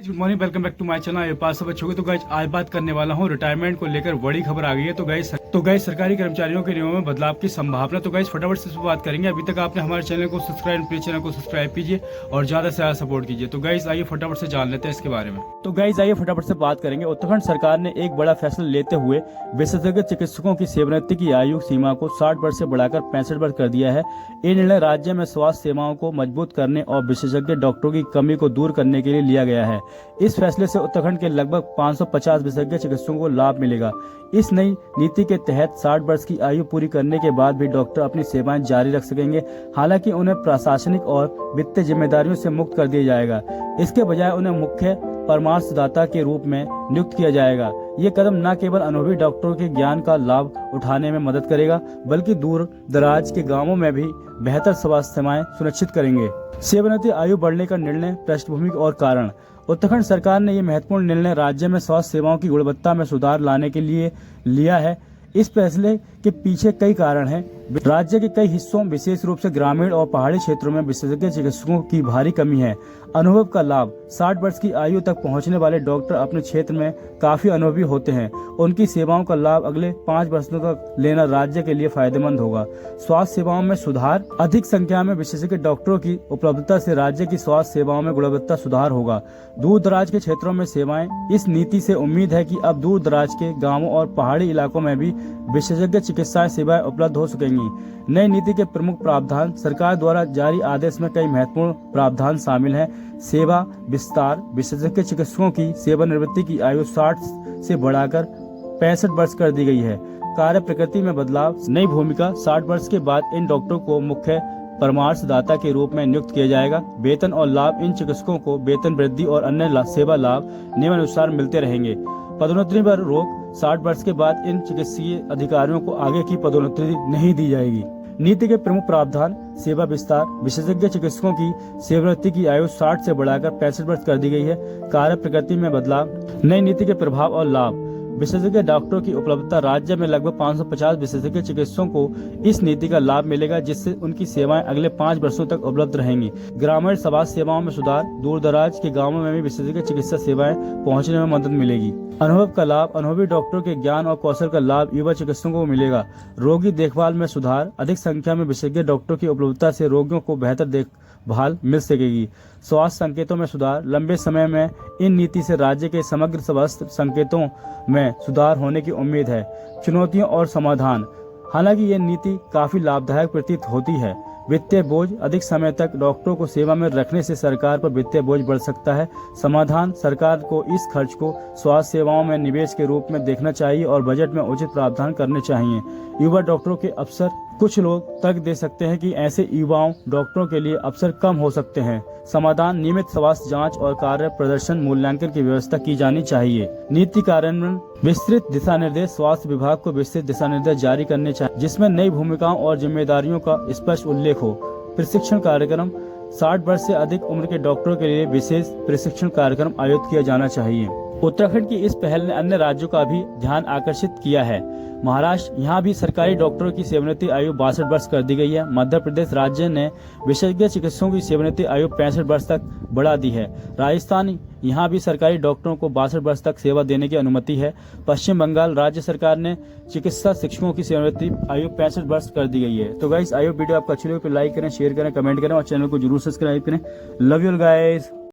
Good morning, welcome back to my channel. ये पास सब अच्छे हो। तो गाइस आज बात करने वाला हूँ रिटायरमेंट को लेकर बड़ी खबर आ गई है। तो गाइस सरकारी कर्मचारियों के नियमों में बदलाव की संभावना। तो गाइस फटाफट से इस पर बात करेंगे। अभी तक आपने हमारे चैनल को सब्सक्राइब कीजिए और ज्यादा से ज्यादा सपोर्ट कीजिए। तो गाइस आइए फटाफट से जान लेते हैं इसके बारे में। तो गाइस आइए फटाफट से बात करेंगे। उत्तराखंड सरकार ने एक बड़ा फैसला लेते हुए विशेषज्ञ चिकित्सकों की सेवानिवृत्ति की आयु सीमा को 60 वर्ष से बढ़ाकर 65 वर्ष कर दिया है। ये निर्णय राज्य में स्वास्थ्य सेवाओं को मजबूत करने और विशेषज्ञ डॉक्टरों की कमी को दूर करने के लिए लिया गया है। इस फैसले से उत्तराखंड के लगभग 550 विशेषज्ञ चिकित्सकों को लाभ मिलेगा। इस नई नीति के तहत 60 वर्ष की आयु पूरी करने के बाद भी डॉक्टर अपनी सेवाएं जारी रख सकेंगे। हालांकि उन्हें प्रशासनिक और वित्तीय जिम्मेदारियों से मुक्त कर दिया जाएगा। इसके बजाय उन्हें मुख्य परामर्शदाता के रूप में नियुक्त किया जाएगा। ये कदम न केवल अनुभवी डॉक्टरों के ज्ञान का लाभ उठाने में मदद करेगा, बल्कि दूर दराज के गांवों में भी बेहतर स्वास्थ्य सेवाएं सुनिश्चित करेंगे। सेवानिवृत्ति आयु बढ़ने का निर्णय, पृष्ठभूमि और कारण। उत्तराखंड सरकार ने यह महत्वपूर्ण निर्णय राज्य में स्वास्थ्य सेवाओं की गुणवत्ता में सुधार लाने के लिए लिया है। इस फैसले के पीछे कई कारण हैं। राज्य के कई हिस्सों, विशेष रूप से ग्रामीण और पहाड़ी क्षेत्रों में विशेषज्ञ चिकित्सकों की भारी कमी है। अनुभव का लाभ। 60 वर्ष की आयु तक पहुंचने वाले डॉक्टर अपने क्षेत्र में काफी अनुभवी होते हैं। उनकी सेवाओं का लाभ अगले 5 वर्षों तक लेना राज्य के लिए फायदेमंद होगा। स्वास्थ्य सेवाओं में सुधार। अधिक संख्या में विशेषज्ञ डॉक्टरों की उपलब्धता से राज्य की स्वास्थ्य सेवाओं में गुणवत्ता सुधार होगा। दूर दराज के क्षेत्रों में सेवाएं। इस नीति से उम्मीद है कि अब दूर दराज के गाँवों और पहाड़ी इलाकों में भी विशेषज्ञ चिकित्सा सेवाएं उपलब्ध हो सकेंगी। नई नीति के प्रमुख प्रावधान। सरकार द्वारा जारी आदेश में कई महत्वपूर्ण प्रावधान शामिल हैं। सेवा विस्तार। विशेषज्ञ चिकित्सकों की सेवानिवृत्ति की आयु 60 से बढ़ाकर 65 वर्ष कर दी गई है। कार्य प्रकृति में बदलाव। नई भूमिका। 60 वर्ष के बाद इन डॉक्टरों को मुख्य परामर्शदाता के रूप में नियुक्त किया जाएगा। वेतन और लाभ। इन चिकित्सकों को वेतन वृद्धि और अन्य सेवा लाभ नियमानुसार मिलते रहेंगे। पदोन्नति पर रोक। 60 वर्ष के बाद इन चिकित्सीय अधिकारियों को आगे की पदोन्नति नहीं दी जाएगी। नीति के प्रमुख प्रावधान। सेवा विस्तार। विशेषज्ञ चिकित्सकों की सेवानिवृत्ति की आयु 60 से बढ़ाकर 65 वर्ष कर दी गई है। कार्य प्रकृति में बदलाव। नई नीति के प्रभाव और लाभ। विशेषज्ञ डॉक्टरों की उपलब्धता। राज्य में लगभग 550 विशेषज्ञ चिकित्सकों को इस नीति का लाभ मिलेगा, जिससे उनकी सेवाएं अगले 5 वर्षों तक उपलब्ध रहेंगी। ग्रामीण स्वास्थ्य सेवाओं में सुधार। दूर दराज के गांवों में भी विशेषज्ञ चिकित्सा सेवाएं पहुंचने में मदद मिलेगी। अनुभव का लाभ। अनुभवी डॉक्टरों के ज्ञान और कौशल का लाभ युवा चिकित्सकों को मिलेगा। रोगी देखभाल में सुधार। अधिक संख्या में विशेषज्ञ डॉक्टरों की उपलब्धता से रोगियों को बेहतर देखभाल मिल सकेगी। स्वास्थ्य संकेतों में सुधार। लंबे समय में इन नीति से राज्य के समग्र स्वास्थ्य संकेतों में सुधार होने की उम्मीद है। चुनौतियां और समाधान। हालांकि ये नीति काफी लाभदायक प्रतीत होती है। वित्तीय बोझ। अधिक समय तक डॉक्टरों को सेवा में रखने से सरकार पर वित्तीय बोझ बढ़ सकता है। समाधान। सरकार को इस खर्च को स्वास्थ्य सेवाओं में निवेश के रूप में देखना चाहिए और बजट में उचित प्रावधान करने चाहिए। युवा डॉक्टरों के अवसर। कुछ लोग तर्क दे सकते हैं कि ऐसे युवाओं डॉक्टरों के लिए अवसर कम हो सकते हैं। समाधान। नियमित स्वास्थ्य जांच और कार्य प्रदर्शन मूल्यांकन की व्यवस्था की जानी चाहिए। नीति कार्यान्वयन। विस्तृत दिशा निर्देश। स्वास्थ्य विभाग को विस्तृत दिशा निर्देश जारी करने चाहिए, जिसमें नई भूमिकाओं और जिम्मेदारियों का स्पष्ट उल्लेख हो। प्रशिक्षण कार्यक्रम। 60 वर्ष से अधिक उम्र के डॉक्टरों के लिए विशेष प्रशिक्षण कार्यक्रम आयोजित किया जाना चाहिए। उत्तराखंड की इस पहल ने अन्य राज्यों का भी ध्यान आकर्षित किया है। महाराष्ट्र। यहाँ भी सरकारी डॉक्टरों की सेवानिवृत्ति आयु 62 वर्ष कर दी गई है। मध्य प्रदेश राज्य ने विशेषज्ञ चिकित्सकों की सेवानिवृत्ति आयु 65 वर्ष तक बढ़ा दी है। राजस्थान। यहाँ भी सरकारी डॉक्टरों को 62 वर्ष तक सेवा देने की अनुमति है। पश्चिम बंगाल राज्य सरकार ने चिकित्सा शिक्षकों की सेवानिवृत्ति आयु 65 वर्ष कर दी गई है। तो गाइस, आयु वीडियो आपको अच्छी लगी तो लाइक करें, शेयर करें, कमेंट करें और चैनल को जरूर सब्सक्राइब करें। Love you guys.